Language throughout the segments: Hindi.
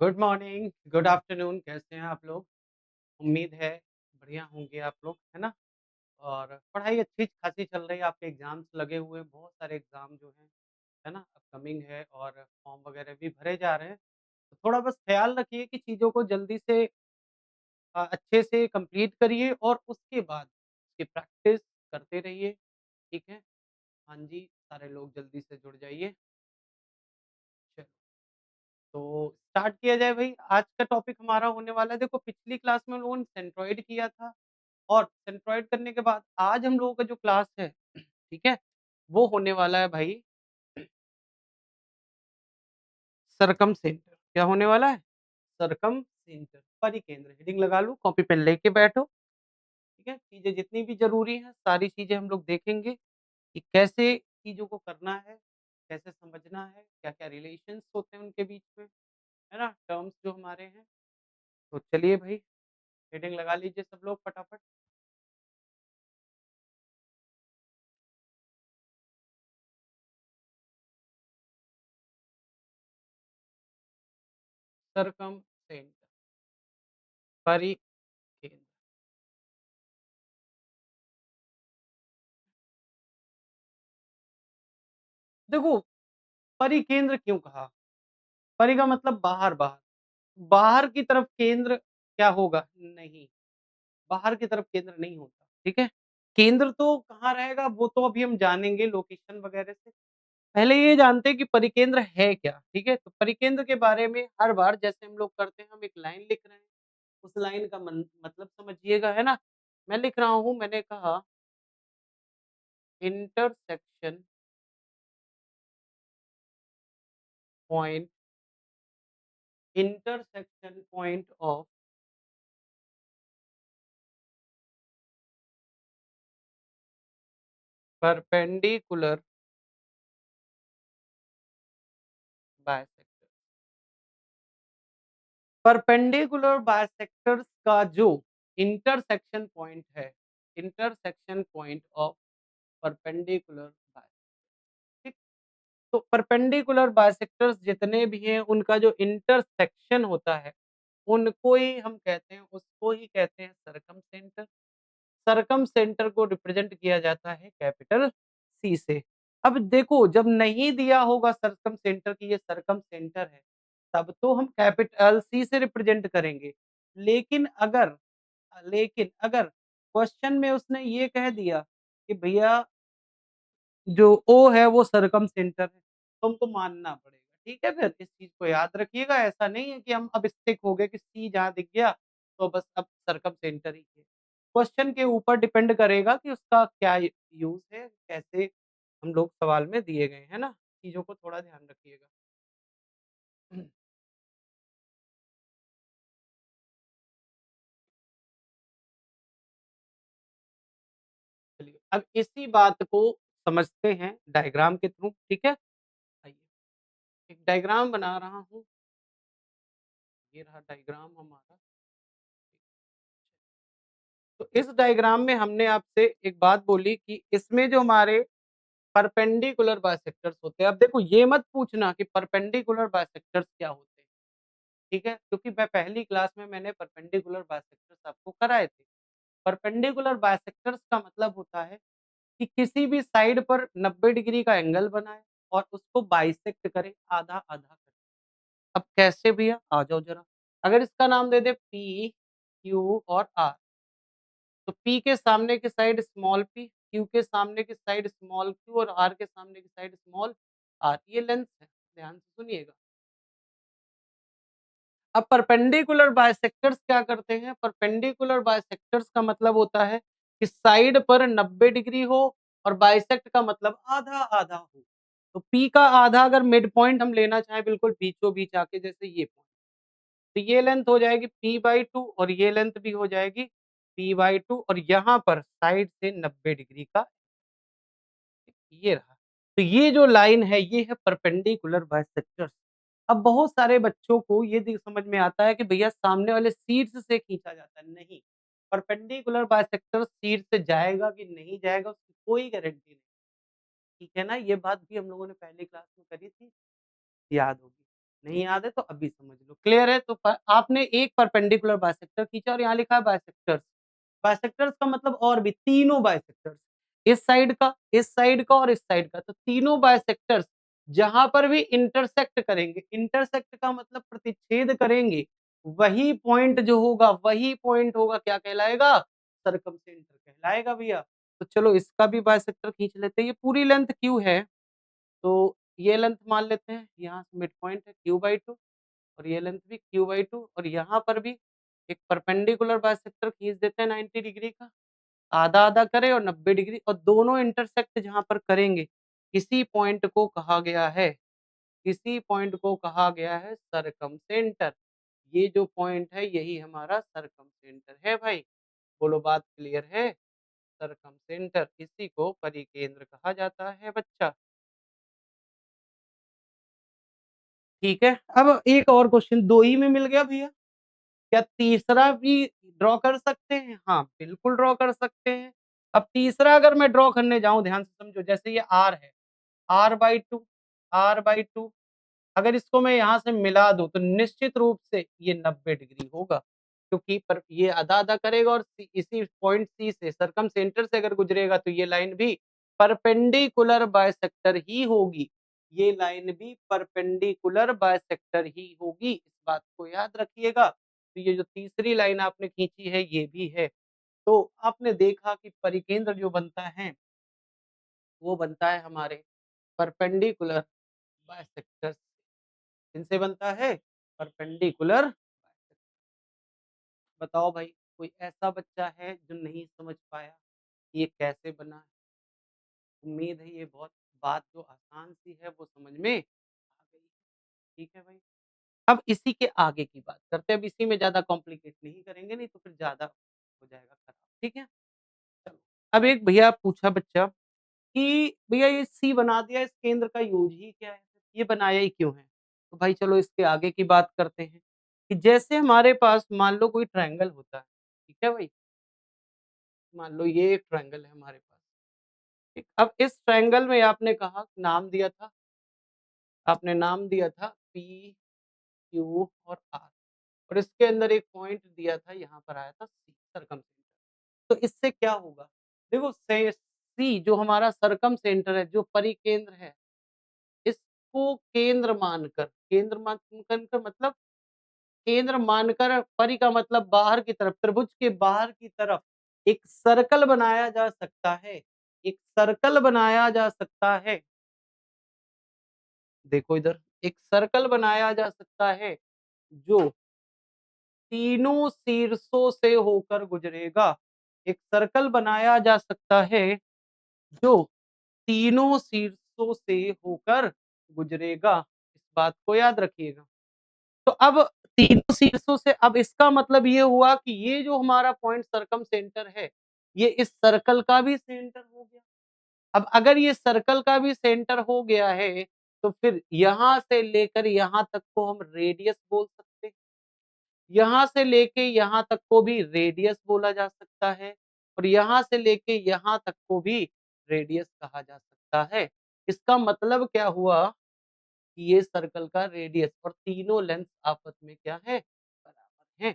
गुड मॉर्निंग, गुड आफ्टरनून कैसे हैं आप लोग? उम्मीद है बढ़िया होंगे आप लोग, है ना? और पढ़ाई अच्छी-खासी चल रही है, आपके एग्ज़ाम्स लगे हुए हैं, बहुत सारे एग्ज़ाम जो हैं, है ना? अपकमिंग है और फॉर्म वगैरह भी भरे जा रहे हैं। तो थोड़ा बस ख़्याल रखिए कि चीज़ों को जल्दी से अच्छे से कंप्लीट करिए और उसके बाद उसकी प्रैक्टिस करते रहिए, ठीक है? हाँ जी, सारे लोग जल्दी से जुड़ जाइए। चलो, तो स्टार्ट किया जाए भई, आज का टॉपिक हमारा होने वाला है देखो पिछली क्लास में हम लोगों ने सेंट्रोइड किया था और सेंट्रोइड करने के बाद आज हम लोगों का जो क्लास है, ठीक है? वो होने वाला है भाई सरकमसेंटर। क्या होने वाला है? सरकमसेंटर, परिकेंद्र। हेडिंग लगा लो, कॉपी पेन लेके बैठो, ठीक है? चीज़ें जितनी भी ज़रूरी हैं, सारी चीज़ें हम लोग देखेंगे कि कैसे चीज़ों को करना है, कैसे समझना है, क्या-क्या रिलेशंस होते हैं उनके बीच में, है ना? टर्म्स जो हमारे हैं। तो चलिए भई, हेडिंग लगा लीजिए सब लोग फटाफट। सरकमसेंटर, परिकेंद्र। देखो, परिकेंद्र क्यों कहा? परि का मतलब बाहर-बाहर। बाहर की तरफ केंद्र क्या होगा? नहीं, बाहर की तरफ केंद्र नहीं होता, ठीक है? केंद्र तो कहाँ रहेगा वो तो अभी हम जानेंगे लोकेशन वगैरह से। पहले ये जानते हैं कि परिकेंद्र है क्या? ठीक है? तो परिकेंद्र के बारे में हर बार जैसे हम लोग करते हैं, हम एक लाइन लिख रहे हैं, उस लाइन का मतलब समझिएगा, है ना? मैं लिख रहा हूँ, मैंने कहा intersection point intersection point of perpendicular bisector. Perpendicular bisectors का जो इंटरसेक्शन पॉइंट है, intersection point of perpendicular bisector, ठीक? तो परपेंडिकुलर बाइसेक्टर्स जितने भी हैं, उनका जो इंटरसेक्शन होता है, उनको ही हम कहते हैं, उसको ही कहते हैं सरकमसेंटर। सरकमसेंटर को रिप्रेजेंट किया जाता है कैपिटल सी से। अब देखो जब नहीं दिया होगा सरकमसेंटर कि ये सरकमसेंटर है, तब तो हम कैपिटल सी से रिप्रेजेंट करेंगे। लेकिन अगर लेकिन अगर क्वेश्चन में उसने ये कह दिया कि भैया जो ओ है वो सरकमसेंटर है, तो हमको मानना पड़ेगा। ठीक है फिर? इस चीज़ को याद रखिएगा, ऐसा नहीं है कि हम अब स्टिक हो गए कि सी जहाँ दिख गया, तो बस अब सरकमसेंटर ही है। क्वेश्चन के ऊपर डिपेंड करेगा कि उसका क्या यूज़ है, कैसे हम लोग सवाल में दिए गए हैं, है ना? चीज़ों को थोड़ा ध्यान रखिएगा। चलिए, अब इसी बात को समझते हैं डायग्राम के थ्रू, ठीक है? आइए, एक डायग्राम बना रहा हूँ, ये रहा डायग्राम हमारा। तो इस डायग्राम में हमने आपसे एक बात बोली कि इसमें जो हमारे परपेंडिकुलर बाइसेक्टर्स होते हैं, अब देखो ये मत पूछना कि परपेंडिकुलर बाइसेक्टर्स क्या होते हैं, ठीक है? क्योंकि मैं पहली क्लास में मैंने परपेंडिकुलर बाइसेक्टर्स आपको कराए थे। परपेंडिकुलर बाइसेक्टर्स का मतलब होता है कि किसी भी साइड पर 90 डिग्री का एंगल बनाए और उसको बाइसेक्ट करे, आधा-आधा करे। अब कैसे भैया? आ जाओ ज़रा। अगर इसका नाम दे दें पी, क्यू और आर, तो पी के सामने की साइड स्मॉल पी, क्यू के सामने की साइड स्मॉल क्यू और आर के सामने की साइड स्मॉल आर, ये लेंथ है। ध्यान से सुनिएगा। अब परपेंडिकुलर बाइसेक्टर्स क्या करते हैं? परपेंडिकुलर बाइसेक्टर्स का मतलब होता है कि साइड पर 90 डिग्री हो और बाइसेक्ट का मतलब आधा-आधा हो। तो पी का आधा अगर मिड पॉइंट हम लेना चाहें बिल्कुल बीचों-बीच आके जैसे ये पॉइंट, तो ये लेंथ हो जाएगी p/2 और ये लेंथ भी हो जाएगी p/2 और यहाँ पर साइड से 90 डिग्री का ये रहा। तो ये जो लाइन है ये है परपेंडिकुलर बाइसेक्टर्स। अब बहुत सारे बच्चों को ये समझ में आता है कि भैया सामने वाले शीर्ष से खींचा जाता है, नहीं। परपेंडिकुलर बाइसेक्टर शीर्ष से जाएगा कि नहीं जाएगा उसकी कोई गारंटी नहीं। ठीक है ना? ये बात भी हम लोगों ने पहली क्लास में करी थी, याद होगी। नहीं याद है तो अभी समझ लो। क्लियर है? तो आपने एक परपेंडिकुलर बाइसेक्टर खींचा और यहाँ लिखा है बाइसेक्टर्स। बाइसेक्टर्स का मतलब और भी तीनों बाइसेक्टर्स, इस साइड का और इस साइड का। तो तीनों बाइसेक्टर्स जहाँ पर भी इंटरसेक्ट करेंगे, इंटरसेक्ट का मतलब प्रतिच्छेद करेंगे, वही पॉइंट होगा क्या कहलाएगा? सर्कमसेंटर कहलाएगा भैया। तो चलो इसका भी बाइसेक्टर खींच लेते हैं। ये पूरी लेंथ क्यू है, तो ये लेंथ मान लेते हैं, यहाँ से मिड पॉइंट है q/2 और ये लेंथ भी q/2 और यहाँ पर भी एक परपेंडिकुलर बाइसेक्टर खींच देते हैं 90 डिग्री का, आधा-आधा करें और 90 डिग्री और दोनों इंटरसेक्ट जहाँ पर करेंगे, इसी पॉइंट को कहा गया है सरकमसेंटर। ये जो पॉइंट है यही हमारा सरकमसेंटर है भाई। बोलो बात क्लियर है? सरकमसेंटर इसी को परिकेंद्र कहा जाता है बच्चा। ठीक है, अब एक और क्वेश्चन 2 ही में मिल गया भैया। क्या तीसरा भी ड्रॉ कर सकते हैं? हाँ, बिल्कुल ड्रॉ कर सकते हैं। अब तीसरा अगर मैं ड्रॉ करने जाऊँ ध्यान से समझो, जैसे ये R है, R/2 R/2 अगर इसको मैं यहाँ से मिला दूँ तो निश्चित रूप से ये 90 डिग्री होगा, क्योंकि पर ये आधा-आधा करेगा और इसी पॉइंट C से सर्कमसेंटर से अगर गुजरेगा तो ये लाइन भी परपेंडिकुलर बाइसेक्टर ही होगी। ये लाइन भी परपेंडिकुलर बाइसेक्टर ही होगी, इस बात को याद रखिएगा। तो ये जो तीसरी लाइन आपने खींची है ये भी है। तो आपने देखा कि परिकेंद्र जो बनता है, वो बनता है हमारे परपेंडिकुलर बाइसेक्टर से। किनसे बनता है? परपेंडिकुलर। बताओ भाई, कोई ऐसा बच्चा है जो नहीं समझ पाया ये कैसे बना? उम्मीद है ये बहुत बात जो आसान सी है वो समझ में आ गई। ठीक है भाई। अब इसी के आगे की बात करते हैं। अब इसी में ज़्यादा कॉम्प्लिकेट नहीं करेंगे, नहीं तो फिर ज़्यादा हो जाएगा खराब। ठीक है? चलो, अब एक भैया पूछा बच्चा कि भैया ये सी बना दिया, इस केंद्र का यूज ही क्या है? ये बनाया ही क्यों है? तो भाई चलो इसके आगे की बात करते हैं कि जैसे हमारे पास मान लो कोई ट्रायंगल होता है, ठीक है भाई? मान लो ये एक ट्रायंगल है हमारे पास, ठीक? अब इस ट्रायंगल में आपने नाम दिया था P, Q और R और इसके अंदर एक पॉइंट दिया था, यहाँ पर आया था C सर्कमसेंटर। तो इससे क्या होगा? देखो से C जो हमारा सर्कमसेंटर है, जो परिकेंद्र है, इसको केंद्र मानकर परि का मतलब बाहर की तरफ, त्रिभुज के बाहर की तरफ एक सर्कल बनाया जा सकता है। एक सर्कल बनाया जा सकता है। देखो इधर, एक सर्कल बनाया जा सकता है जो तीनों शीर्षों से होकर गुजरेगा। एक सर्कल बनाया जा सकता है जो तीनों शीर्षों से होकर गुजरेगा। इस बात को याद रखिएगा। तो अब तीनों शीर्षों से, अब इसका मतलब ये हुआ कि ये जो हमारा पॉइंट सर्कमसेंटर है, ये इस सर्कल का भी सेंटर हो गया। अब अगर ये सर्कल का भी सेंटर हो गया है, तो फिर यहाँ से लेकर यहाँ तक को हम रेडियस बोल सकते हैं। यहाँ से लेके यहाँ तक को भी रेडियस बोला जा सकता है और यहाँ से लेके यहाँ तक को भी रेडियस कहा जा सकता है। इसका मतलब क्या हुआ कि ये सर्कल का रेडियस और तीनों लेंथ आपस में क्या है? बराबर हैं।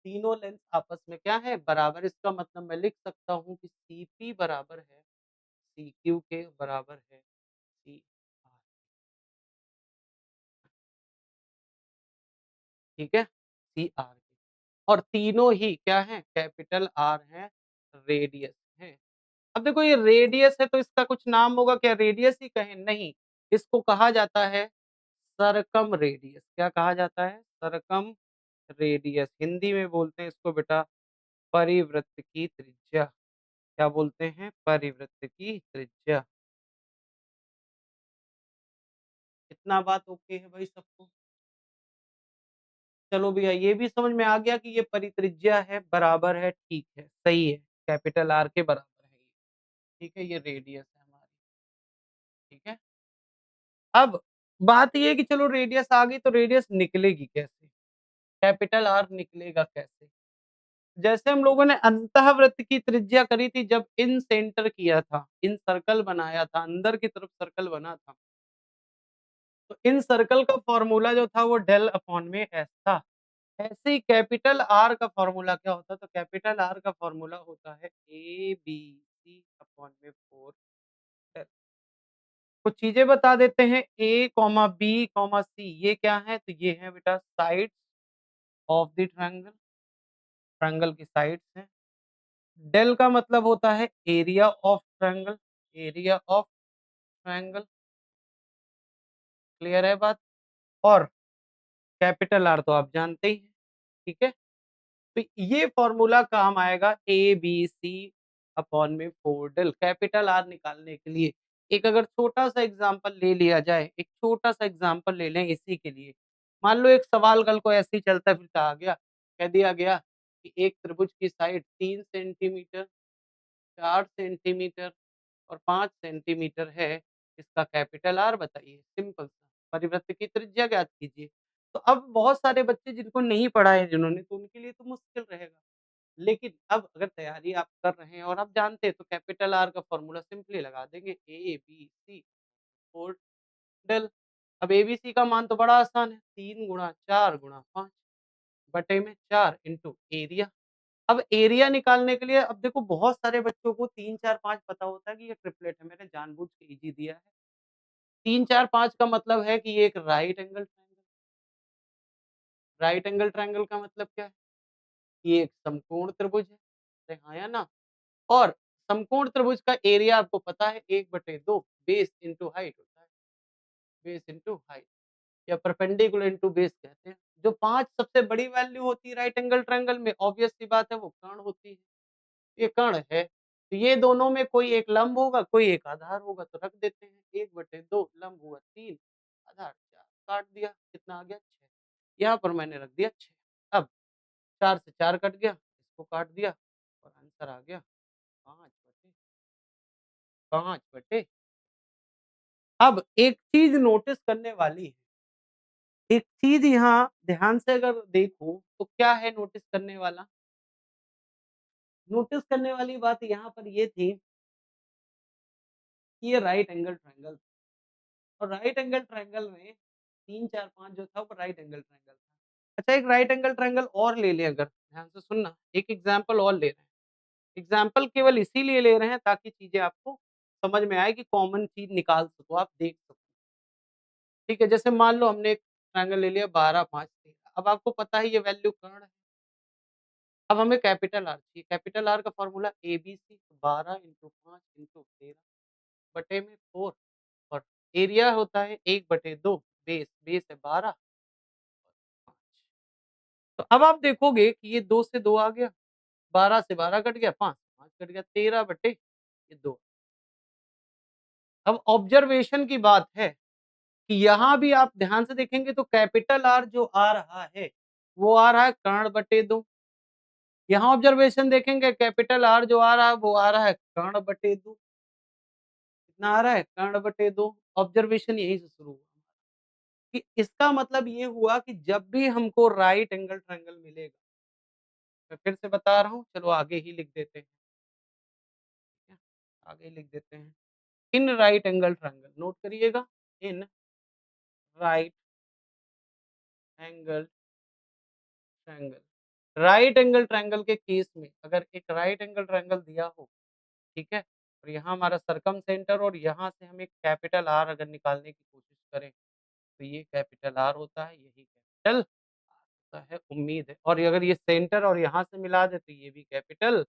तीनों लेंथ आपस में क्या है? बराबर। इसका मतलब मैं लिख सकता हूँ कि CP बराबर है CQ के बराबर है CR। ठीक है? CR और तीनों ही क्या हैं? कैपिटल R हैं, रेडियस हैं। अब देखो ये रेडियस है तो इसका कुछ नाम होगा क्या? रेडियस ही कहें? नहीं, इसको कहा जाता है सरकम रेडियस। क्या कहा जाता है? सरकम रेडियस। हिंदी में बोलते हैं इसको बेटा परिवृत्त की त्रिज्या। क्या बोलते हैं? परिवृत्त की त्रिज्या। इतना बात ओके है भाई सबको? चलो भैया ये भी समझ में आ गया कि ये परित्रिज्या है, बराबर है, ठीक है, सही है, कैपिटल R के बराबर है ये। ठीक है, ये रेडियस है हमारी। ठीक है? अब बात ये है कि चलो रेडियस आ गई तो रेडियस निकलेगी कैसे? कैपिटल R निकलेगा कैसे? जैसे हम लोगों ने अंतःवृत्त की त्रिज्या करी थी जब इन सेंटर किया था, इन सर्कल बनाया था, अंदर की तरफ सर्कल बना था। तो इन सर्कल का फ़ॉर्मूला जो था वो डेल अपॉन में एस था। ऐसे ही कैपिटल आर का फ़ॉर्मूला क्या होता है? तो कैपिटल आर का फ़ॉर्मूला होता है ए बी सी अपॉन में 4 डेल। कुछ चीज़ें बता देते हैं ए, बी, सी ये क्या है? तो ये है बेटा sides of the triangle, triangle की साइड्स हैं। डेल का मतलब होता है area of triangle, area of triangle, clear है बात? और कैपिटल आर तो आप जानते ही हैं, ठीक है? तो ये फ़ॉर्मूला काम आएगा ए, बी, सी अपॉन में 4 डेल कैपिटल आर निकालने के लिए। एक अगर छोटा-सा एग्ज़ाम्पल ले लिया जाए, एक छोटा-सा एग्ज़ाम्पल ले लें इसी के लिए। मान लो एक सवाल कल को ऐसे ही चलता-फिरता आ गया, कह दिया गया कि एक त्रिभुज की साइड 3 सेंटीमीटर, 4 सेंटीमीटर और 5 सेंटीमीटर है, इसका कैपिटल आर बताइए, सिंपल सा। परिवृत्त की त्रिज्या ज्ञात कीजिए। तो अब बहुत सारे बच्चे जिनको नहीं पढ़ा है जिन्होंने, तो उनके लिए तो मुश्किल रहेगा। लेकिन अब अगर तैयारी आप कर रहे हैं और आप जानते हैं तो कैपिटल आर का फ़ॉर्मूला सिंपली लगा देंगे ए, बी, सी 4 डेल। अब एबीसी का मान तो बड़ा आसान है 3 गुणा 4 गुणा 5 बटे में 4 इंटू एरिया। अब एरिया निकालने के लिए अब देखो बहुत सारे बच्चों को 3, 4, 5 पता होता है कि ये ट्रिपलेट है, मैंने जानबूझ के ईज़ी दिया है। 3, 4, 5 का मतलब है कि ये एक right angle triangle, right angle triangle का मतलब क्या है? ये एक समकोण त्रिभुज है। अरे हाँ या ना? और समकोण त्रिभुज का एरिया आपको पता है 1/2 बेस इंटू हाइट होता है, बेस इंटू हाइट या परपेंडिकुलर इंटू बेस कहते हैं। जो 5 सबसे बड़ी वैल्यू होती है राइट एंगल ट्रायंगल में ऑब्वियस सी बात है वो कर्ण होती है। ये कर्ण है, तो ये दोनों में कोई एक लंब होगा, कोई एक आधार होगा तो रख देते हैं 1/2 लंब हुआ 3 आधार 4 काट दिया कितना आ गया 6 यहाँ पर मैंने रख दिया 6 अब 4 से 4 कट गया, इसको काट दिया और आंसर आ गया 5/5 अब एक चीज़ नोटिस करने वाली है, एक चीज़ यहाँ ध्यान से अगर देखो तो क्या है नोटिस करने वाला? नोटिस करने वाली बात यहाँ पर ये थी कि ये राइट एंगल ट्रायंगल और राइट एंगल ट्रायंगल में 3, 4, 5 जो था वो राइट एंगल ट्रायंगल था। अच्छा एक राइट एंगल ट्रायंगल और ले लें अगर, ध्यान से सुनना, एक एग्ज़ाम्पल और ले रहे हैं। एग्ज़ाम्पल केवल इसीलिए ले रहे हैं ताकि चीज़ें आपको समझ में आए कि कॉमन चीज़ निकाल सको, आप देख सको। ठीक है, जैसे मान लो हमने एक ट्रायंगल ले लिया 12, 5, 13 अब आपको पता है ये वैल्यू कर्ण है। अब हमें कैपिटल आर चाहिए, कैपिटल आर का फ़ॉर्मूला एबीसी 12 इंटू 5 इंटू 13 बटे में 4 और एरिया होता है 1/2 बेस, बेस है 12 और 5 तो अब आप देखोगे कि ये 2 से 2 आ गया, 12 से 12 कट गया, 5 से 5 कट गया, 13 बटे ये 2 अब ऑब्जर्वेशन की बात है कि यहाँ भी आप ध्यान से देखेंगे तो कैपिटल आर जो आ रहा है, वो आ रहा है कर्ण बटे 2 यहाँ ऑब्जर्वेशन देखेंगे कैपिटल आर जो आ रहा है वो आ रहा है कर्ण बटे 2 कितना आ रहा है कर्ण बटे 2 ऑब्जर्वेशन यहीं से शुरू हुआ कि इसका मतलब ये हुआ कि जब भी हमको राइट एंगल ट्रायंगल मिलेगा मैं फिर से बता रहा हूँ चलो आगे ही लिख देते हैं ठीक है आगे लिख देते हैं इन राइट एंगल ट्रायंगल नोट करिएगा in right angle triangle right angle triangle के केस में अगर एक राइट एंगल ट्रायंगल दिया हो ठीक है और यहाँ हमारा सरकम सेंटर और यहाँ से हम एक कैपिटल आर अगर निकालने की कोशिश करें तो ये कैपिटल आर होता है यही कैपिटल आर होता है उम्मीद है और अगर ये सेंटर और यहाँ से मिला दे तो ये भी कैपिटल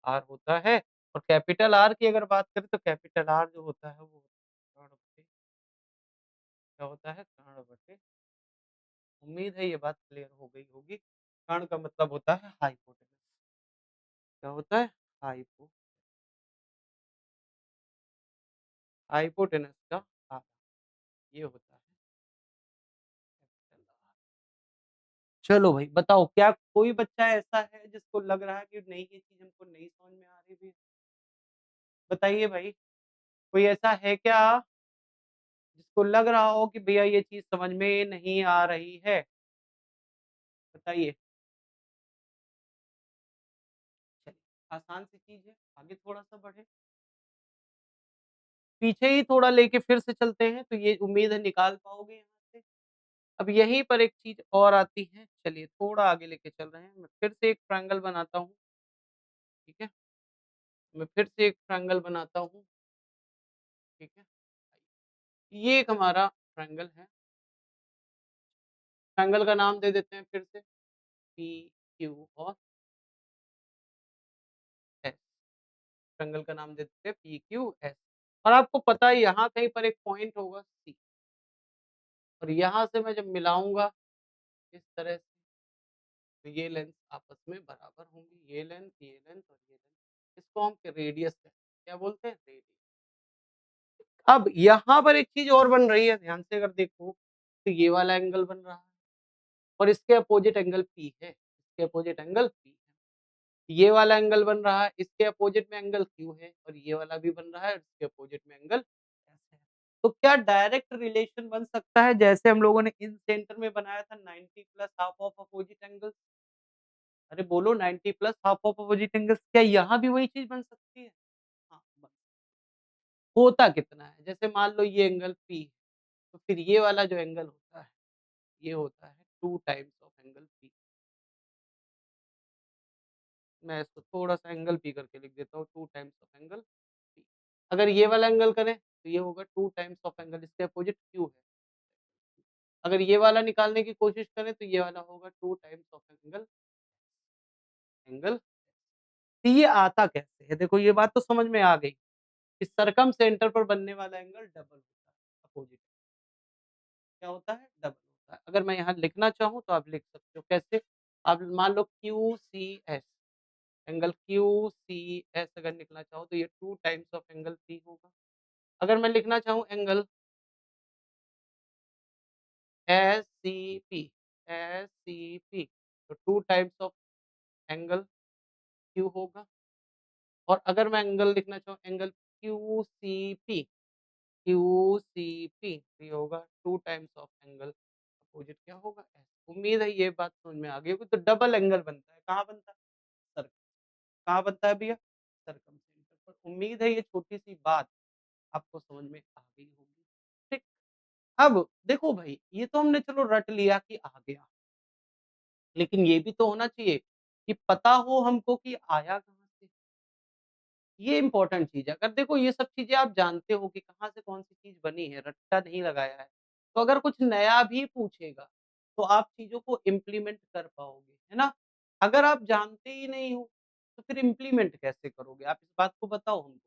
आर होता है और कैपिटल आर की अगर बात करें तो कैपिटल आर जो होता है वो कर्ण बटे क्या होता है कर्ण बटे उम्मीद है ये बात क्लियर हो गई होगी कर्ण का मतलब होता है हाइपोटेनस क्या होता है हाइपो हाइपोटेनस का आधा ये होता है कैपिटल आर चलो भाई बताओ क्या कोई बच्चा ऐसा है जिसको लग रहा है कि नहीं ये चीज़ हमको नहीं समझ में आ रही भी? बताइए भाई, कोई ऐसा है क्या जिसको लग रहा हो कि भैया ये चीज़ समझ में नहीं आ रही है? बताइए। चलिए, आसान सी चीज़ है, आगे थोड़ा-सा बढ़े। पीछे ही थोड़ा लेके फिर से चलते हैं, तो ये उम्मीद है निकाल पाओगे यहाँ से। अब यहीं पर एक चीज़ और आती है, चलिए थोड़ा आगे लेके चल रहे हैं, मैं फिर से एक ट्रायंगल बनाता हूँ, ठीक है? मैं फिर से एक ट्रायंगल बनाता हूँ, ठीक है? ये एक हमारा ट्रायंगल है, ट्रायंगल का नाम दे देते हैं फिर से पी, क्यू और एस। ट्रायंगल का नाम दे देते हैं पी, क्यू, एस और आपको पता है यहाँ कहीं पर एक पॉइंट होगा सी और यहाँ से मैं जब मिलाऊँगा इस तरह से, तो ये लेंथ आपस में बराबर होंगी, ये लेंथ और ये लेंथ। इसको हम रेडियस कहते हैं, क्या बोलते हैं? रेडियस। अब यहाँ पर एक चीज़ और बन रही है, ध्यान से अगर देखो, तो ये वाला एंगल बन रहा है और इसके अपोज़िट एंगल P है, इसके अपोज़िट एंगल P है। ये वाला एंगल बन रहा है, इसके अपोज़िट में एंगल Q है और ये वाला भी बन रहा है और इसके अपोज़िट में एंगल S है। तो क्या डायरेक्ट रिलेशन बन सकता है जैसे हम लोगों ने इन सेंटर में बनाया था 90 plus half of opposite angles? अरे बोलो 90 plus half of opposite angles, क्या यहाँ भी वही चीज़ बन सकती है? हाँ, बन होता कितना है? जैसे मान लो ये एंगल P है, तो फिर ये वाला जो एंगल होता है, ये होता है 2 टाइम्स ऑफ एंगल P। मैं इसको थोड़ा-सा एंगल P करके लिख देता हूँ, 2 टाइम्स ऑफ एंगल P। अगर ये वाला एंगल करें, तो ये होगा 2 टाइम्स ऑफ एंगल इसके अपोज़िट Q है। अगर ये वाला निकालने की कोशिश करें, तो ये वाला होगा 2 टाइम्स ऑफ एंगल एंगल तो ये आता कैसे है? देखो ये बात तो समझ में आ गई कि सर्कम सेंटर पर बनने वाला एंगल डबल होता है, अपोज़िट क्या होता है? डबल होता है। अगर मैं यहाँ लिखना चाहूँ तो आप लिख सकते हो, कैसे? आप मान लो QCS एंगल QCS अगर लिखना चाहो तो ये 2 टाइम्स ऑफ एंगल P होगा। अगर मैं लिखना चाहूँ एंगल SCP तो 2 टाइम्स ऑफ एंगल Q होगा और अगर मैं एंगल लिखना चाहूँ एंगल QCP QCP तो ये होगा 2 टाइम्स ऑफ एंगल अपोज़िट क्या होगा? S। उम्मीद है ये बात समझ में आ गई होगी, तो डबल एंगल बनता है, कहाँ बनता है? सर कहाँ बनता है भैया? सर्कम सेंटर पर। उम्मीद है ये छोटी-सी बात आपको समझ में आ गई होगी। ठीक, अब देखो भाई, ये तो हमने चलो रट लिया कि आ गया, लेकिन ये भी तो होना चाहिए कि पता हो हमको कि आया कहाँ से? ये इम्पोर्टेंट चीज़ है। अगर देखो ये सब चीज़ें आप जानते हो कि कहाँ से कौन-सी चीज़ बनी है, रट्टा नहीं लगाया है, तो अगर कुछ नया भी पूछेगा, तो आप चीज़ों को इम्प्लीमेंट कर पाओगे, है ना? अगर आप जानते ही नहीं हो, तो फिर इम्प्लीमेंट कैसे करोगे? आप इस बात को बताओ हमको।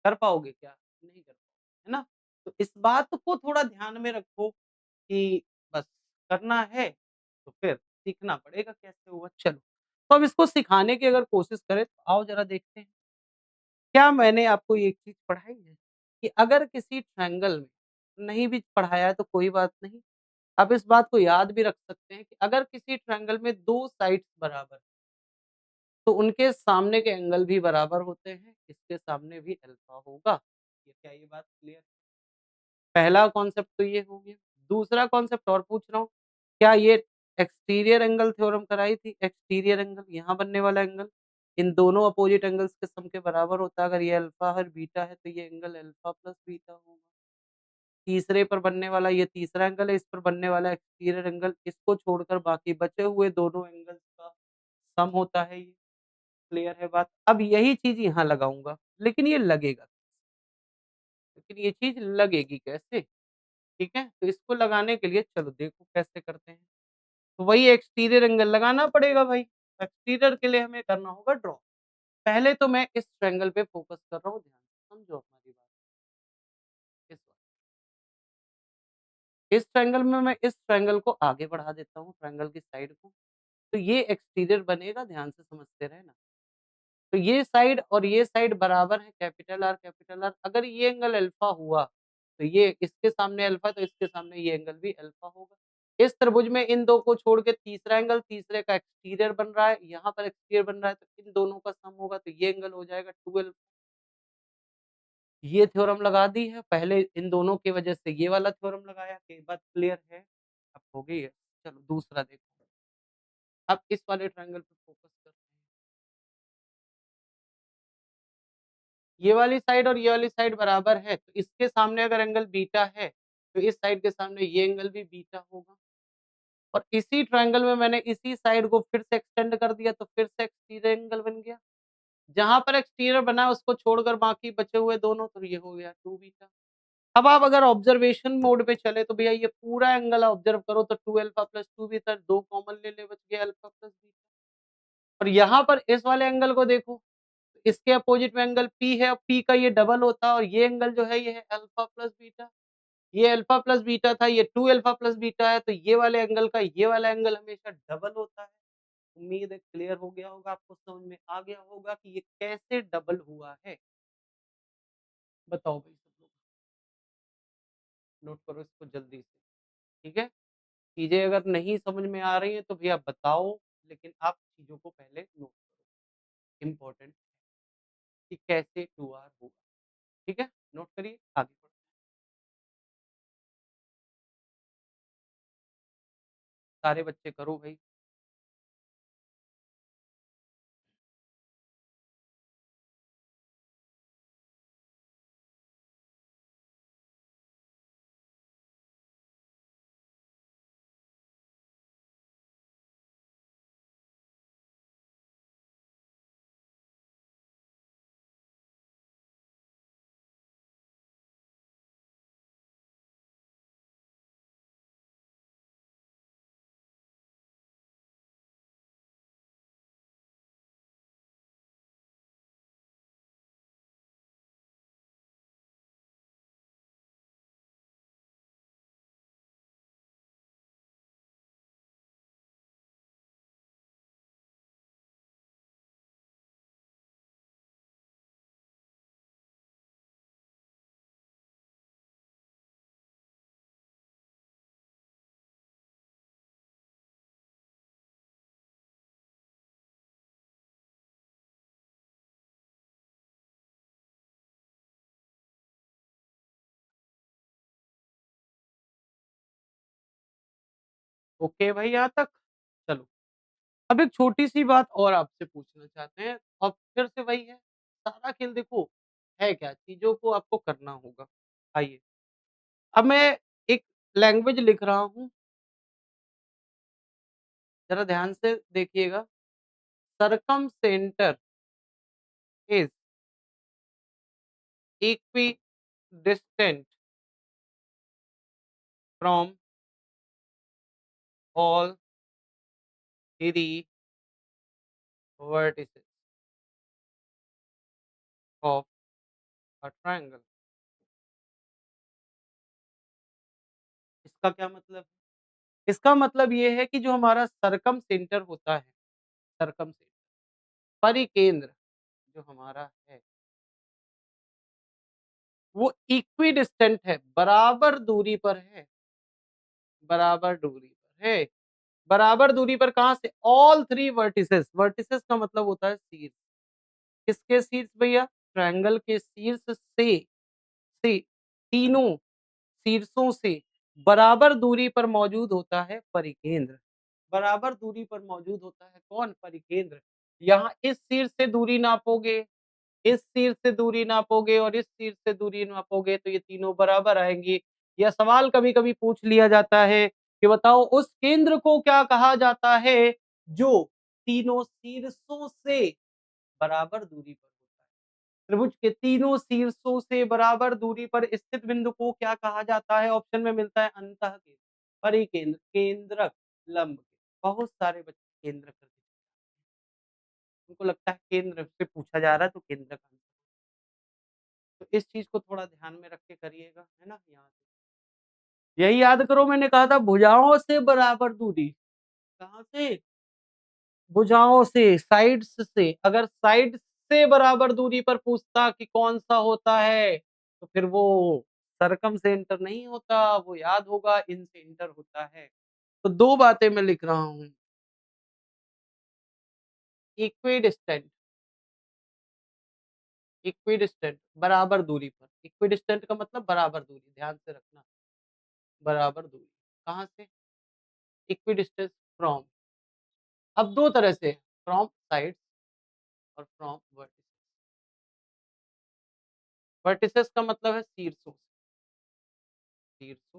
कर पाओगे क्या? नहीं कर पाओगे, है ना? तो इस बात को थोड़ा ध्यान में रखो कि बस करना है, तो फिर सीखना पड़ेगा कैसे होगा। चलो, तो अब इसको सिखाने की अगर कोशिश करें, तो आओ ज़रा देखते हैं। क्या मैंने आपको ये चीज़ पढ़ाई है कि अगर किसी ट्रायंगल में नहीं भी पढ़ाया है तो कोई बात नहीं। आप इस बात को याद भी रख सकते हैं कि अगर किसी ट्रायंगल में 2 साइड्स बराबर हैं, तो उनके सामने के एंगल भी बराबर होते हैं, इसके सामने भी अल्फ़ा होगा। ये क्या ये बात क्लियर? पहला कॉन्सेप्ट तो ये हो गया। दूसरा कॉन्सेप्ट और पूछ रहा हूँ, क्या ये एक्सटीरियर एंगल थ्योरम कराई थी? एक्सटीरियर एंगल, यहाँ बनने वाला एंगल, इन दोनों अपोजिट एंगल्स के सम के बराबर होता है। अगर ये अल्फ़ा और बीटा है, तो ये एंगल अल्फ़ा प्लस बीटा होगा। तीसरे पर बनने वाला ये तीसरा एंगल है, इस पर बनने वाला एक्सटीरियर एंगल, इसको छोड़कर बाकी बचे हुए दोनों एंगल्स का सम होता है ये। क्लियर है बात? अब यही चीज़ यहाँ लगाऊँगा, लेकिन ये लगेगा, लेकिन ये चीज़ लगेगी कैसे? ठीक है? तो इसको लगाने के लिए चलो देखो कैसे करते हैं। तो वही एक्सटीरियर एंगल लगाना पड़ेगा भाई। एक्सटीरियर के लिए हमें करना होगा ड्रॉ। पहले तो मैं इस ट्रायंगल पे फ़ोकस कर रहा हूँ, ध्यान से समझो हमारी बात। इस इस ट्रायंगल में मैं इस ट्रायंगल को आगे बढ़ा देता हूँ, ट्रायंगल की साइड को। तो ये एक्सटीरियर बनेगा, ध्यान से समझते रहना। तो ये साइड बराबर है कैपिटल R। अगर ये एंगल अल्फ़ा हुआ, तो ये इसके सामने अल्फ़ा तो इसके सामने ये एंगल भी अल्फ़ा होगा। इस त्रिभुज में इन 2 को छोड़ के तीसरा एंगल, तीसरे का एक्सटीरियर बन रहा है, यहाँ पर एक्सटीरियर बन रहा है, तो इन दोनों का सम होगा, तो ये एंगल हो जाएगा 12। ये थ्योरम लगा दी है, पहले इन दोनों की वजह से ये वाला थ्योरम लगाया, ये बात क्लियर है? अब हो गई है। चलो दूसरा देखो, अब इस वाले ट्रायंगल पे फ़ोकस करते हैं। ये वाली साइड और ये वाली साइड बराबर है, तो इसके सामने अगर एंगल बीटा है, तो इस साइड के सामने ये एंगल भी बीटा होगा। और इसी ट्रायंगल में मैंने इसी साइड को फिर से एक्सटेंड कर दिया, तो फिर से एक्सटीरियर एंगल बन गया। जहाँ पर एक्सटीरियर बना है उसको छोड़कर बाकी बचे हुए दोनों, तो ये हो गया 2 बीटा। अब आप अगर ऑब्जर्वेशन मोड पे चले तो भैया ये पूरा एंगल ऑब्जर्व करो तो 2 अल्फा प्लस 2 बीटा 2 कॉमन ले ले, बच गया अल्फा प्लस बीटा। और यहाँ पर इस वाले एंगल को देखो, इसके अपोजिट में एंगल P है और P का ये डबल होता है और ये एंगल जो है ये है अल्फा प्लस बीटा। ये अल्फा प्लस बीटा था, ये 2 अल्फा प्लस बीटा है, तो ये वाले एंगल का ये वाला एंगल हमेशा डबल होता है। उम्मीद है क्लियर हो गया होगा, आपको समझ में आ गया होगा कि ये कैसे डबल हुआ है। बताओ भाई सब लोग, नोट करो इसको जल्दी से, ठीक है? चीज़ें अगर नहीं समझ में आ रही हैं तो भैया बताओ, लेकिन आप चीज़ों को पहले नोट करो, इम्पोर्टेंट कि कैसे 2R होगा, ठीक है? नोट करिए, आगे बढ़ते हैं। सारे बच्चे करो भाई। ओके भाई यहाँ तक? चलो, अब एक छोटी-सी बात और आपसे पूछना चाहते हैं, अब फिर से वही है, सारा खेल देखो है क्या, चीज़ों को आपको करना होगा। आइए, अब मैं एक लैंग्वेज लिख रहा हूँ, ज़रा ध्यान से देखिएगा। Circumcentre is equidistant from all 3 vertices of a triangle. इसका क्या मतलब? इसका मतलब ये है कि जो हमारा सर्कमसेंटर होता है, सर्कमसेंटर परिकेंद्र जो हमारा है, वो इक्विडिस्टेंट है, बराबर दूरी पर है, बराबर दूरी पर है। बराबर दूरी पर कहाँ से? ऑल 3 वर्टिसेस, वर्टिसेस का मतलब होता है शीर्ष। किसके शीर्ष भैया? ट्रायंगल के शीर्ष से तीनों शीर्षों से बराबर दूरी पर मौजूद होता है परिकेंद्र। बराबर दूरी पर मौजूद होता है कौन? परिकेंद्र। यहाँ इस शीर्ष से दूरी नापोगे, इस तीर से दूरी नापोगे और इस तीर से दूरी नापोगे तो ये तीनों बराबर आएँगी। यह सवाल कभी-कभी पूछ लिया जाता है कि बताओ उस केंद्र को क्या कहा जाता है जो तीनों शीर्षों से बराबर दूरी पर होता है। त्रिभुज के तीनों शीर्षों से बराबर दूरी पर स्थित बिंदु को क्या कहा जाता है? ऑप्शन में मिलता है अंतःकेंद्र, परिकेंद्र, केंद्रक, लंब। बहुत सारे बच्चे केंद्रक करके, उनको लगता है केंद्र से पूछा जा रहा है तो केंद्रक आंसर। तो इस चीज़ को थोड़ा ध्यान में रख के करिएगा, है ना? यहाँ से यही याद करो, मैंने कहा था भुजाओं से बराबर दूरी, कहाँ से? भुजाओं से, साइड्स से। अगर साइड से बराबर दूरी पर पूछता कि कौन-सा होता है, तो फिर वो सर्कमसेंटर नहीं होता, वो याद होगा इनसेंटर होता है। तो 2 बातें मैं लिख रहा हूँ, इक्विडिस्टेंट, इक्विडिस्टेंट बराबर दूरी पर। इक्विडिस्टेंट का मतलब बराबर दूरी, ध्यान से रखना, बराबर दूरी। कहाँ से? इक्विडिस्टेंस फ्रॉम, अब 2 तरह से, फ्रॉम साइड्स और फ्रॉम वर्टिसेस। वर्टिसेस का मतलब है शीर्षों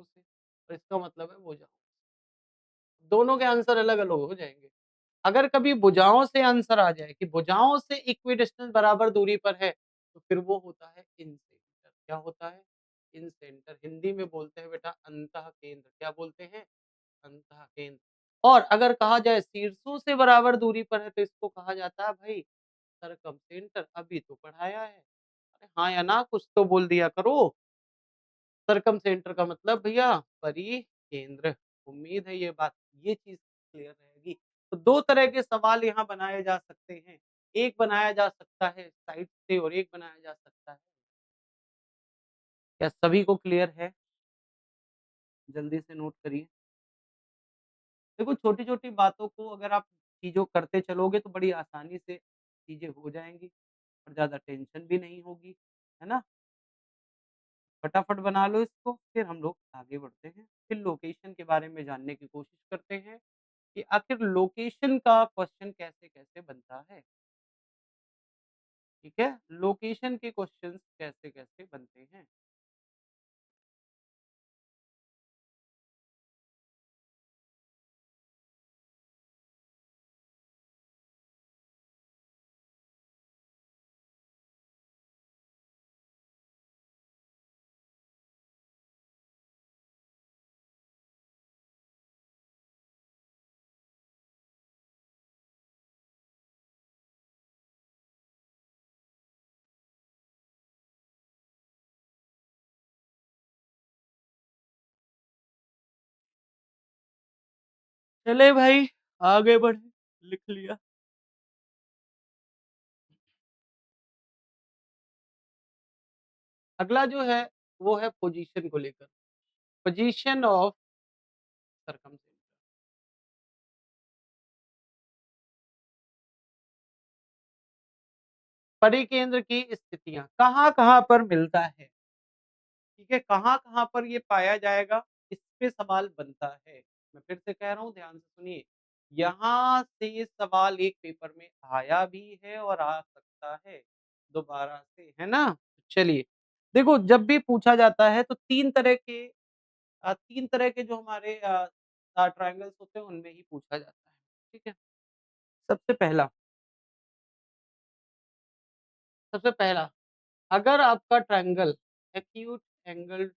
से और इसका मतलब है भुजाओं। दोनों के आंसर अलग-अलग हो जाएँगे। अगर कभी भुजाओं से आंसर आ जाए कि भुजाओं से इक्विडिस्टेंस बराबर दूरी पर है, तो फिर वो होता है इंसेंटर। क्या होता है? इंसेंटर। हिंदी में बोलते हैं बेटा अंतःकेंद्र। क्या बोलते हैं? अंतःकेंद्र। और अगर कहा जाए शीर्षों से बराबर दूरी पर है, तो इसको कहा जाता है भाई सरकमसेंटर। अभी तो पढ़ाया है। अरे हाँ या ना कुछ तो बोल दिया करो। सरकमसेंटर का मतलब भैया परिकेंद्र। उम्मीद है ये बात ये चीज़ क्लियर रहेगी। तो 2 तरह के सवाल यहाँ बनाए जा सकते हैं। एक बनाया जा सकता है साइड से और एक बनाया जा सकता है। क्या सभी को क्लियर है? जल्दी से नोट करिए। देखो छोटी-छोटी बातों को अगर आप चीज़ों करते चलोगे तो बड़ी आसानी से चीज़ें हो जाएँगी और ज़्यादा टेंशन भी नहीं होगी, है ना? फटाफट बना लो इसको, फिर हम लोग आगे बढ़ते हैं। फिर लोकेशन के बारे में जानने की कोशिश करते हैं कि आखिर लोकेशन का क्वेश्चन कैसे-कैसे बनता है, ठीक है? लोकेशन के क्वेश्चंस कैसे-कैसे बनते हैं। चले भाई आगे बढ़े, लिख लिया। अगला जो है वो है पोजीशन को लेकर, पोजीशन ऑफ सर्कमस्टेंस परिकेंद्र की स्थितियाँ कहाँ-कहाँ पर मिलता है? ठीक है, कहाँ-कहाँ पर ये पाया जाएगा, इस पे सवाल बनता है। मैं फिर से कह रहा हूँ ध्यान से सुनिए, यहाँ से सवाल एक पेपर में आया भी है और आ सकता है दोबारा से, है ना? चलिए, देखो जब भी पूछा जाता है तो 3 तरह के जो हमारे ट्रायंगल्स होते हैं उनमें ही पूछा जाता है, ठीक है? सबसे पहला सबसे पहला अगर आपका triangle acute angle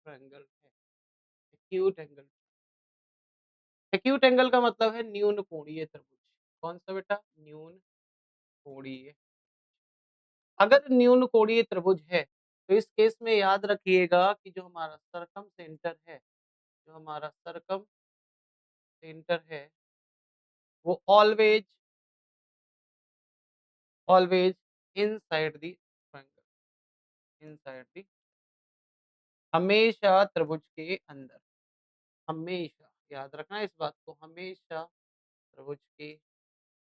acute angle का मतलब है न्यून कोणीय त्रिभुज। कौन-सा बेटा? न्यून कोणीय। अगर न्यून कोणीय त्रिभुज है, तो इस केस में याद रखिएगा कि जो हमारा सर्कम सेंटर है, वो always inside the triangle, inside the हमेशा त्रिभुज के अंदर, हमेशा याद रखना इस बात को, हमेशा त्रिभुज के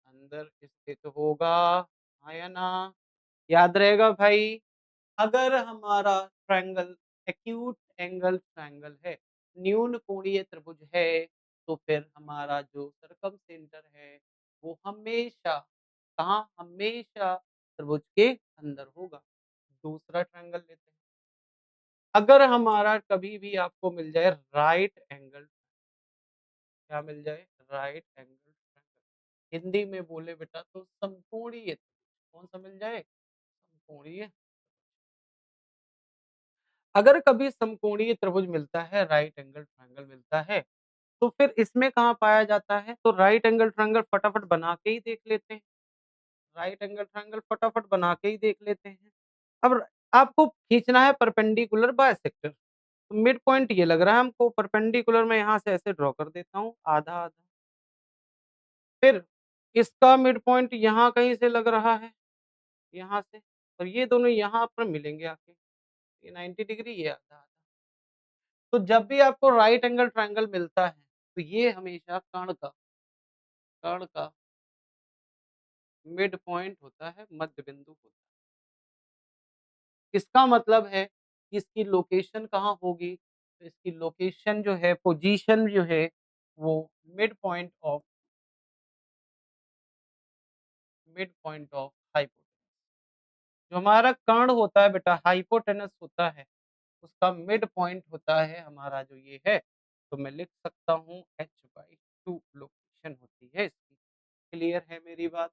अंदर स्थित होगा। हाँ या ना? याद रहेगा भाई। अगर हमारा ट्रायंगल एक्यूट एंगल ट्रायंगल है, न्यून कोणीय त्रिभुज है, तो फिर हमारा जो सर्कम सेंटर है, वो हमेशा कहाँ? हमेशा त्रिभुज के अंदर होगा। दूसरा ट्रायंगल लेते हैं। अगर हमारा कभी भी आपको मिल जाए राइट एंगल, क्या मिल जाए? Right angle triangle. हिंदी में बोले बेटा तो समकोणीय त्रिभुज। कौन-सा मिल जाए? समकोणीय। अगर कभी समकोणीय त्रिभुज मिलता है, राइट एंगल ट्रायंगल मिलता है, तो फिर इसमें कहाँ पाया जाता है? तो राइट एंगल ट्रायंगल फटाफट बना के ही देख लेते हैं। राइट एंगल ट्रायंगल फटाफट बना के ही देख लेते हैं। अब आपको खींचना है परपेंडिकुलर बाइसेक्टर। तो मिड पॉइंट ये लग रहा है हमको परपेंडिकुलर मैं यहाँ से ऐसे ड्रॉ कर देता हूँ आधा-आधा। फिर इसका मिड पॉइंट यहाँ कहीं से लग रहा है, यहाँ से और ये दोनों यहाँ पर मिलेंगे आके। ये 90 डिग्री ये आधा-आधा। तो जब भी आपको राइट एंगल ट्रायंगल मिलता है, तो ये हमेशा कर्ण का मिड पॉइंट होता है, मध्य बिंदु होता है। इसका मतलब है कि इसकी लोकेशन कहाँ होगी? तो इसकी लोकेशन जो है, पोज़ीशन जो है, वो mid point of mid point of hypotenuse जो हमारा कर्ण होता है बेटा हाइपोटेनस होता है, उसका मिड पॉइंट होता है हमारा जो ये है, तो मैं लिख सकता हूँ h/2 लोकेशन होती है इसकी। क्लियर है मेरी बात?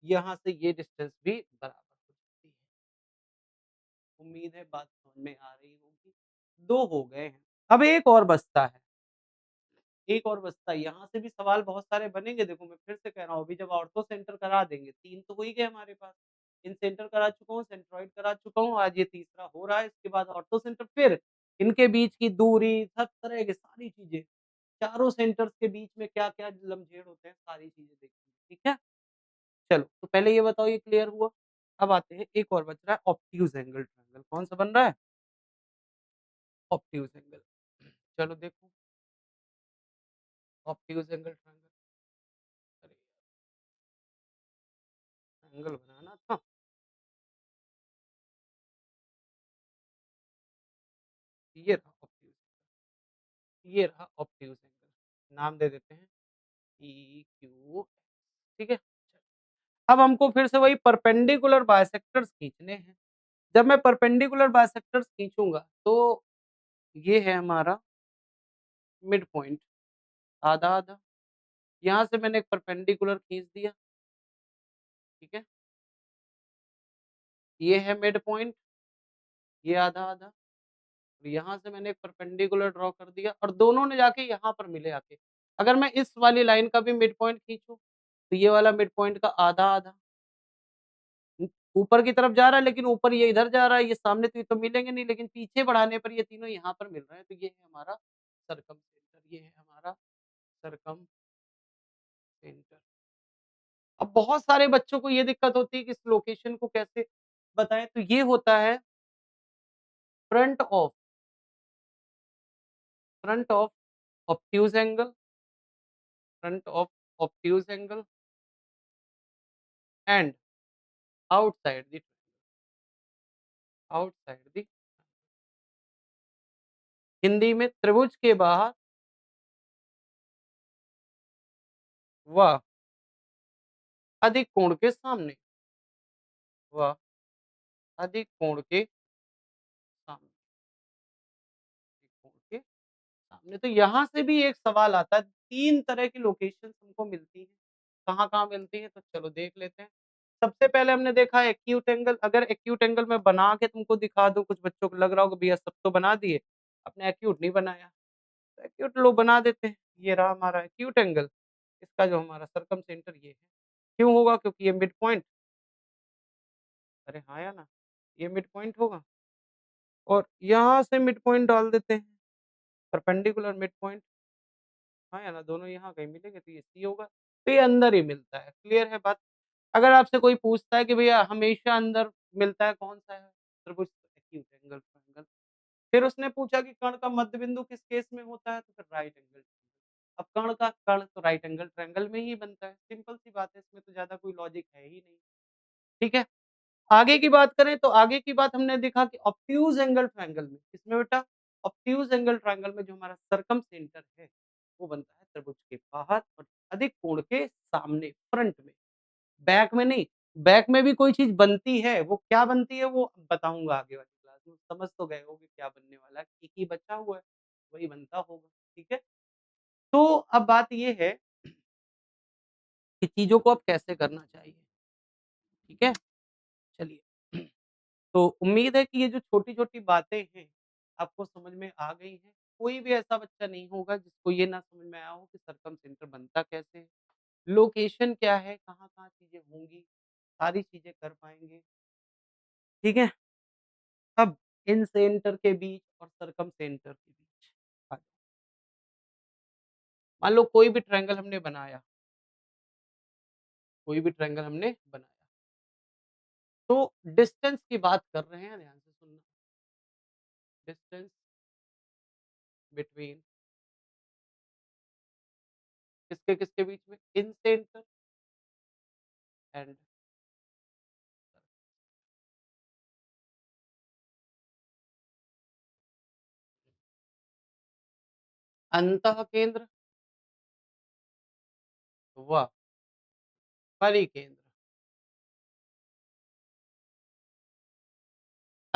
यहाँ से ये डिस्टेंस भी बराबर हो जाती है। उम्मीद है बात समझ में आ रही होगी। 2 हो गए हैं। अब एक और बचता है। एक और बचता है, यहाँ से भी सवाल बहुत सारे बनेंगे देखो मैं फिर से कह रहा हूँ अभी जब ऑर्थो सेंटर करा देंगे, 3 तो हो ही गए हमारे पास। इन सेंटर करा चुका हूँ, सेंट्रॉइड करा चुका हूँ, आज ये तीसरा हो रहा है, इसके बाद ऑर्थो सेंटर फिर इनके बीच की दूरी, सब तरह की सारी चीज़ें, चारों सेंटर्स के बीच में क्या-क्या लम्हेड़ होते हैं, सारी चीज़ें देखेंगे, ठीक है? चलो, तो पहले ये बताओ ये क्लियर हुआ? अब आते हैं एक और बच रहा है ऑब्ट्यूज़ एंगल ट्रायंगल कौन-सा बन रहा है? ऑब्ट्यूज़ एंगल। चलो देखो, ऑब्ट्यूज़ एंगल ट्रायंगल अरे! एंगल बनाना था। ये रहा ऑब्ट्यूज़, ये रहा ऑब्ट्यूज़ एंगल। नाम दे देते हैं PQ ठीक है? अब हमको फिर से वही परपेंडिकुलर बाइसेक्टर्स खींचने हैं। जब मैं परपेंडिकुलर बाइसेक्टर्स खींचूँगा, तो ये है हमारा मिड पॉइंट आधा-आधा। यहाँ से मैंने एक परपेंडिकुलर खींच दिया, ठीक है? ये है मिड पॉइंट, ये आधा-आधा और यहाँ से मैंने एक परपेंडिकुलर ड्रॉ कर दिया और दोनों ने जाके यहाँ पर मिले आके। अगर मैं इस वाली लाइन का भी मिड पॉइंट खींचूँ, तो ये वाला मिड पॉइंट का आधा-आधा ऊपर की तरफ जा रहा है लेकिन ऊपर ये इधर जा रहा है, ये सामने तो ये तो मिलेंगे नहीं लेकिन पीछे बढ़ाने पर ये तीनों यहाँ पर मिल रहे हैं, तो ये है हमारा सर्कमसेंटर, ये है हमारा सर्कमसेंटर। अब बहुत सारे बच्चों को ये दिक्कत होती है कि इस लोकेशन को कैसे बताएँ, तो ये होता है front of front of obtuse angle, front of obtuse angle and outside the outside the Hindi में त्रिभुज के बाहर व अधिक कोण के सामने व अधिक कोण के सामने, अधिक कोण के सामने। तो यहाँ से भी एक सवाल आता है, 3 तरह की लोकेशंस हमको मिलती हैं। कहाँ-कहाँ मिलती हैं? तो चलो देख लेते हैं। सबसे पहले हमने देखा एक्यूट एंगल, अगर एक्यूट एंगल मैं बना के तुमको दिखा दूँ, कुछ बच्चों को लग रहा होगा भैया सब तो बना दिए, आपने एक्यूट नहीं बनाया। तो एक्यूट लो बना देते हैं। ये रहा हमारा एक्यूट एंगल, इसका जो हमारा सर्कम सेंटर ये है। क्यों होगा? क्योंकि ये मिड पॉइंट अरे हाँ या ना? ये मिड पॉइंट होगा और यहाँ से मिड पॉइंट डाल देते हैं, परपेंडिकुलर मिड पॉइंट हाँ या ना? दोनों यहाँ कहीं मिलेंगे तो ये सी होगा। तो ये अंदर ही मिलता है, क्लियर है बात? अगर आपसे कोई पूछता है कि भैया हमेशा अंदर मिलता है कौन-सा है? त्रिभुज एक्यूट एंगल ट्रायंगल। फिर उसने पूछा कि कर्ण का मध्य बिंदु किस केस में होता है? तो फिर राइट एंगल। अब कर्ण तो राइट एंगल ट्रायंगल में ही बनता है। सिंपल सी बात है, इसमें तो ज़्यादा कोई लॉजिक है ही नहीं। ठीक है? आगे की बात करें तो आगे की बात हमने देखा कि ऑब्ट्यूज एंगल ट्रायंगल में, किसमें बेटा? ऑब्ट्यूज एंगल ट्रायंगल में जो हमारा सर्कम सेंटर है, वो बनता है त्रिभुज के बाहर और अधिक कोण के सामने, फ्रंट में। बैक में नहीं, बैक में भी कोई चीज़ बनती है, वो क्या बनती है वो बताऊँगा आगे वाली क्लास में, समझ तो गए होंगे क्या बनने वाला है, एक ही बचा हुआ है, वही बनता होगा, ठीक है? तो अब बात ये है कि चीज़ों को अब कैसे करना चाहिए, ठीक है? चलिए, तो उम्मीद है कि ये जो छोटी-छोटी बातें हैं, आपको समझ में आ गई हैं। कोई भी ऐसा बच्चा नहीं होगा जिसको ये ना समझ में आया हो कि सर्कम सेंटर बनता कैसे है, लोकेशन क्या है, कहाँ-कहाँ चीज़ें होंगी, सारी चीज़ें कर पाएँगे, ठीक है? अब इन सेंटर के बीच और सर्कम सेंटर के बीच मान लो कोई भी ट्रायंगल हमने बनाया, कोई भी ट्रायंगल हमने बनाया, तो डिस्टेंस की बात कर रहे हैं, ध्यान से सुनना। डिस्टेंस बिटवीन किसके-किसके बीच में? इन सेंटर एंड अंतः केंद्र व परिकेंद्र।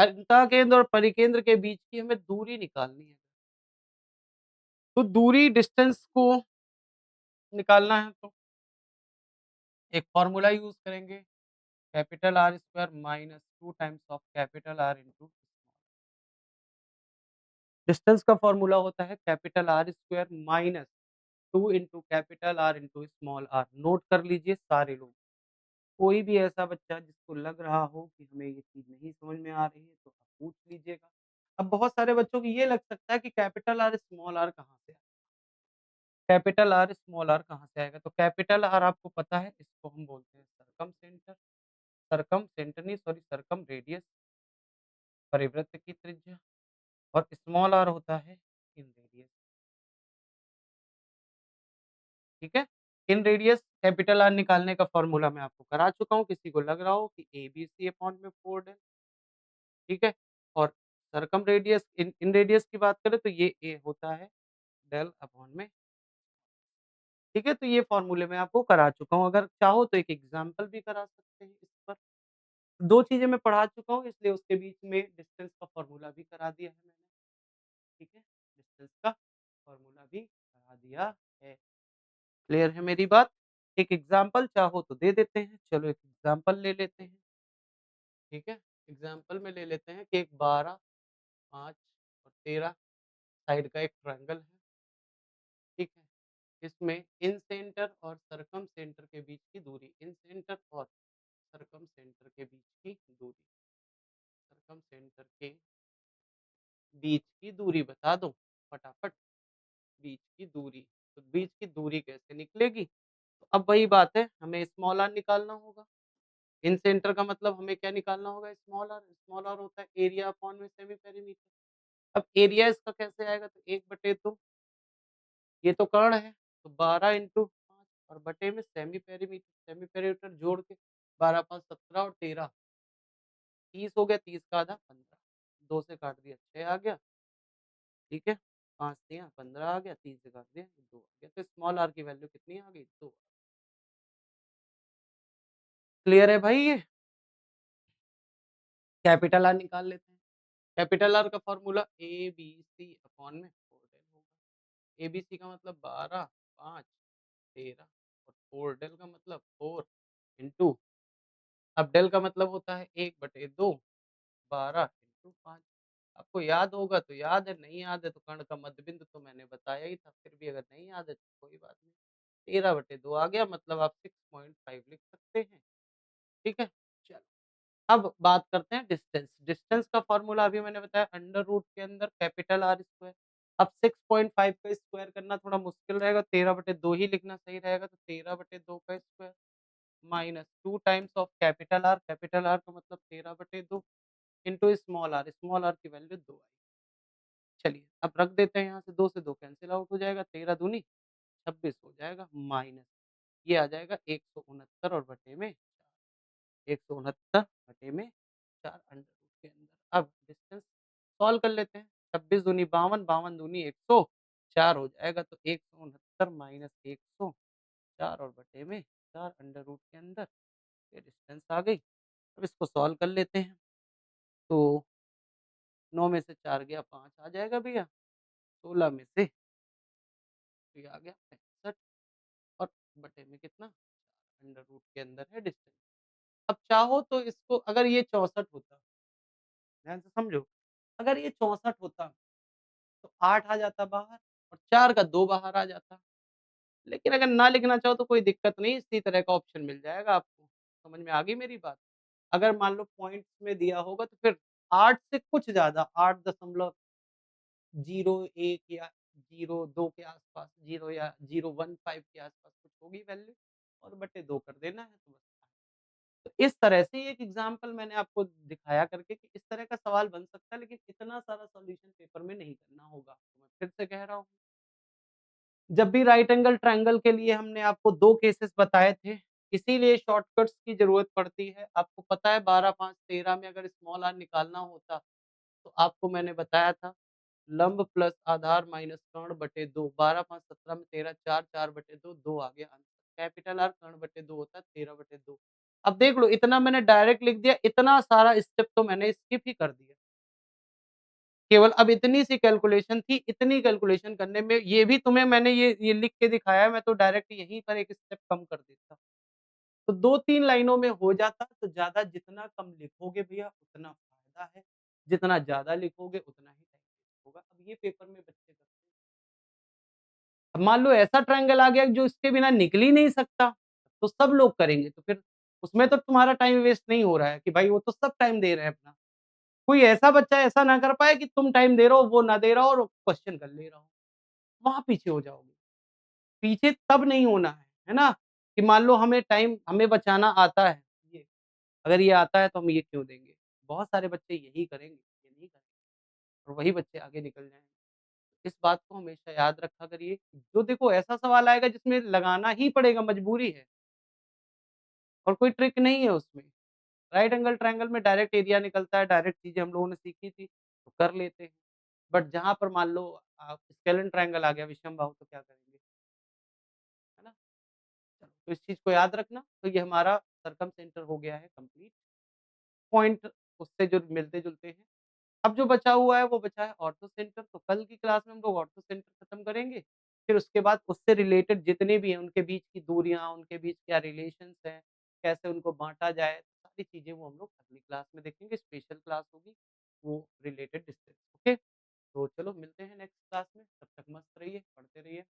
अंतःकेंद्र और परिकेंद्र के बीच की हमें दूरी निकालनी है। तो दूरी डिस्टेंस को निकालना है तो एक फ़ॉर्मूला यूज़ करेंगे, capital R square minus 2 times of capital R into distance का फ़ॉर्मूला होता है capital R square minus 2 into capital R into small r। Note कर लीजिए सारे लोग। कोई भी ऐसा बच्चा जिसको लग रहा हो कि हमें ये चीज़ नहीं समझ में आ रही है, तो आप पूछ लीजिएगा। अब बहुत सारे बच्चों को ये लग सकता है कि कैपिटल R स्मॉल r कहाँ से आया? कैपिटल R स्मॉल r कहाँ से आएगा? तो कैपिटल R आपको पता है, इसको हम बोलते हैं सरकमसेंटर नहीं सॉरी सरकम रेडियस, परिवृत्त की त्रिज्या, और स्मॉल r होता है इन रेडियस, ठीक है? इन रेडियस कैपिटल R निकालने का फ़ॉर्मूला मैं आपको करा चुका हूँ, किसी को लग रहा हो कि ABC अपॉन में 4 डेल, ठीक है? और सरकम रेडियस इन इन रेडियस की बात करें तो ये A होता है डेल अपॉन में, ठीक है? तो ये फ़ॉर्मूले मैं आपको करा चुका हूँ, अगर चाहो तो एक एग्ज़ाम्पल भी करा सकते हैं इस पर। 2 चीज़ें मैं पढ़ा चुका हूँ, इसलिए उसके बीच में डिस्टेंस का फ़ॉर्मूला भी करा दिया है मैंने, ठीक है? डिस्टेंस का फ़ॉर्मूला भी करा दिया है। क्लियर है मेरी बात? एक एग्ज़ाम्पल चाहो तो दे देते हैं, चलो एक एग्ज़ाम्पल ले लेते हैं, ठीक है? एग्ज़ाम्पल में ले लेते हैं कि एक 12, 5 और 13 साइड का एक ट्रायंगल है, ठीक है? इसमें इन सेंटर और सरकम सेंटर के बीच की दूरी, इन सेंटर और सरकम सेंटर के बीच की दूरी, सरकम सेंटर के बीच की दूरी बता दो फटाफट, बीच की दूरी। तो बीच की दूरी कैसे निकलेगी? तो अब वही बात है, हमें स्मॉल r निकालना होगा। इन सेंटर का मतलब हमें क्या निकालना होगा? स्मॉल r होता है एरिया अपॉन में सेमी पेरीमीटर। अब एरिया इसका कैसे आएगा? तो 1/2, ये तो कर्ण है, तो 12 इंटू 5 और बटे में सेमी पेरीमीटर जोड़ के 12, 5, 17 और 13 30 हो गया, 30 का आधा 15, 2 से काट दिया 6 आ गया, ठीक है? 5 तियाँ 15 आ गया, 3 से काट दिया 2 आ गया। तो स्मॉल r की वैल्यू कितनी आ गई? 2। क्लियर है भाई ये? कैपिटल R निकाल लेते हैं। कैपिटल R का फ़ॉर्मूला ABC अपॉन में 4 डेल होगा। ABC का मतलब 12, 5, 13 और 4 डेल का मतलब 4 इंटू, अब डेल का मतलब होता है 1/2, 12 इंटू 5। आपको याद होगा तो याद है, नहीं याद है तो कर्ण का मध्यबिंदु तो मैंने बताया ही था, फिर भी अगर नहीं याद है तो कोई बात नहीं। 13/2 आ गया, मतलब आप 6.5 लिख सकते हैं, ठीक है? चलो, अब बात करते हैं डिस्टेंस। डिस्टेंस का फ़ॉर्मूला अभी मैंने बताया अंडर रूट के अंदर कैपिटल R स्क्वायर। अब 6.5 का स्क्वायर करना थोड़ा मुश्किल रहेगा, 13/2 ही लिखना सही रहेगा, तो 13/2 का square minus 2 times of capital R का मतलब 13/2 इंटू स्मॉल r की वैल्यू 2 आई। चलिए, अब रख देते हैं यहाँ से, 2 से 2 कैंसल आउट हो जाएगा, 13 दूनी 26 हो जाएगा, माइनस ये आ जाएगा 169 और बटे में 169 बटे में 4 अंडर रूट के अंदर। अब डिस्टेंस सॉल्व कर लेते हैं, 26 दूनी 52, 52 दूनी 104 हो जाएगा, तो 169 माइनस 104 और बटे में 4 अंडर रूट के अंदर, ये डिस्टेंस आ गई। अब इसको सॉल्व कर लेते हैं, तो 9 में से 4 गया 5 आ जाएगा भैया, 16 में से तो ये आ गया 65 और बटे में कितना, अंडर रूट के अंदर है डिस्टेंस। अब चाहो तो इसको, अगर ये 64 होता, ध्यान से समझो, अगर ये 64 होता तो 8 आ जाता बाहर और 4 का 2 बाहर आ जाता। लेकिन अगर ना लिखना चाहो तो कोई दिक्कत नहीं, इसी तरह का ऑप्शन मिल जाएगा आपको। समझ में आ गई मेरी बात? अगर मान लो पॉइंट्स में दिया होगा तो फिर 8 से कुछ ज़्यादा 8.01 या 02 के आस-पास, 0 या 015 के आस-पास कुछ होगी वैल्यू, और बटे 2 कर देना है तो बस। तो इस तरह से एक एग्ज़ाम्पल मैंने आपको दिखाया करके कि इस तरह का सवाल बन सकता है, लेकिन इतना सारा सॉल्यूशन पेपर में नहीं करना होगा। तो मैं फिर से कह रहा हूँ, जब भी राइट एंगल ट्रायंगल के लिए हमने आपको 2 केसेस बताए थे, इसीलिए शॉर्टकट्स की ज़रूरत पड़ती है। आपको पता है 12, 5, 13 में अगर स्मॉल r निकालना होता, तो आपको मैंने बताया था लंब प्लस आधार माइनस कर्ण बटे 2, 12, 5, 17 में 13, 4, 4/2, 2 आ गया आंसर। कैपिटल R कर्ण बटे 2 होता है 13/2। अब देख लो इतना मैंने डायरेक्ट लिख दिया, इतना सारा स्टेप तो मैंने स्किप ही कर दिया। केवल अब इतनी सी कैलकुलेशन थी, इतनी कैलकुलेशन करने में ये भी तुम्हें मैंने ये लिख के दिखाया है, मैं तो डायरेक्ट यहीं पर एक स्टेप कम कर देता। तो 2-3 लाइनों में हो जाता, तो ज़्यादा जितना कम लिखोगे भैया उतना फ़ायदा है, जितना ज़्यादा लिखोगे उतना ही टाइम वेस्ट होगा। अब ये पेपर में बच्चे करते हैं। अब मान लो ऐसा ट्रायंगल आ गया जो इसके बिना निकल ही नहीं सकता, तो सब लोग करेंगे, तो फिर उसमें तो तुम्हारा टाइम वेस्ट नहीं हो रहा है कि भाई वो तो सब टाइम दे रहे हैं अपना। कोई ऐसा बच्चा ऐसा ना कर पाए कि तुम टाइम दे रहे हो, वो ना दे रहा हो और क्वेश्चन कर ले रहा हो, वहाँ पीछे हो जाओगे। पीछे तब नहीं होना है ना? कि मान लो हमें बचाना आता है, ये अगर ये आता है तो हम ये क्यों देंगे? बहुत सारे बच्चे यही करेंगे, ये नहीं करेंगे और वही बच्चे आगे निकल जाएँगे। इस बात को हमेशा याद रखा करिए, जो देखो ऐसा सवाल आएगा जिसमें लगाना ही पड़ेगा, मजबूरी है और कोई ट्रिक नहीं है उसमें। राइट एंगल ट्रायंगल में डायरेक्ट एरिया निकलता है, डायरेक्ट चीज़ें हम लोगों ने सीखी थी, तो कर लेते हैं। बट जहाँ पर मान लो स्केलिन ट्रायंगल आ गया, विषमबाहु तो क्या करेंगे? है ना? तो इस चीज़ को याद रखना, तो ये हमारा सर्कम सेंटर हो गया है कंप्लीट। पॉइंट उससे जो मिलते-जुलते हैं। अब जो बचा हुआ है वो बचा है ऑर्थो सेंटर, तो कल की क्लास में हम लोग ऑर्थो सेंटर खत्म करेंगे। फिर उसके बाद उससे रिलेटेड जितने भी हैं, उनके बीच की दूरियाँ, उनके बीच क्या रिलेशंस हैं, कैसे उनको बाँटा जाए, सारी चीज़ें वो हम लोग अगली क्लास में देखेंगे, स्पेशल क्लास होगी, वो रिलेटेड डिस्टेंस, ओके? तो चलो मिलते हैं नेक्स्ट क्लास में, तब तक मस्त रहिए, पढ़ते रहिए।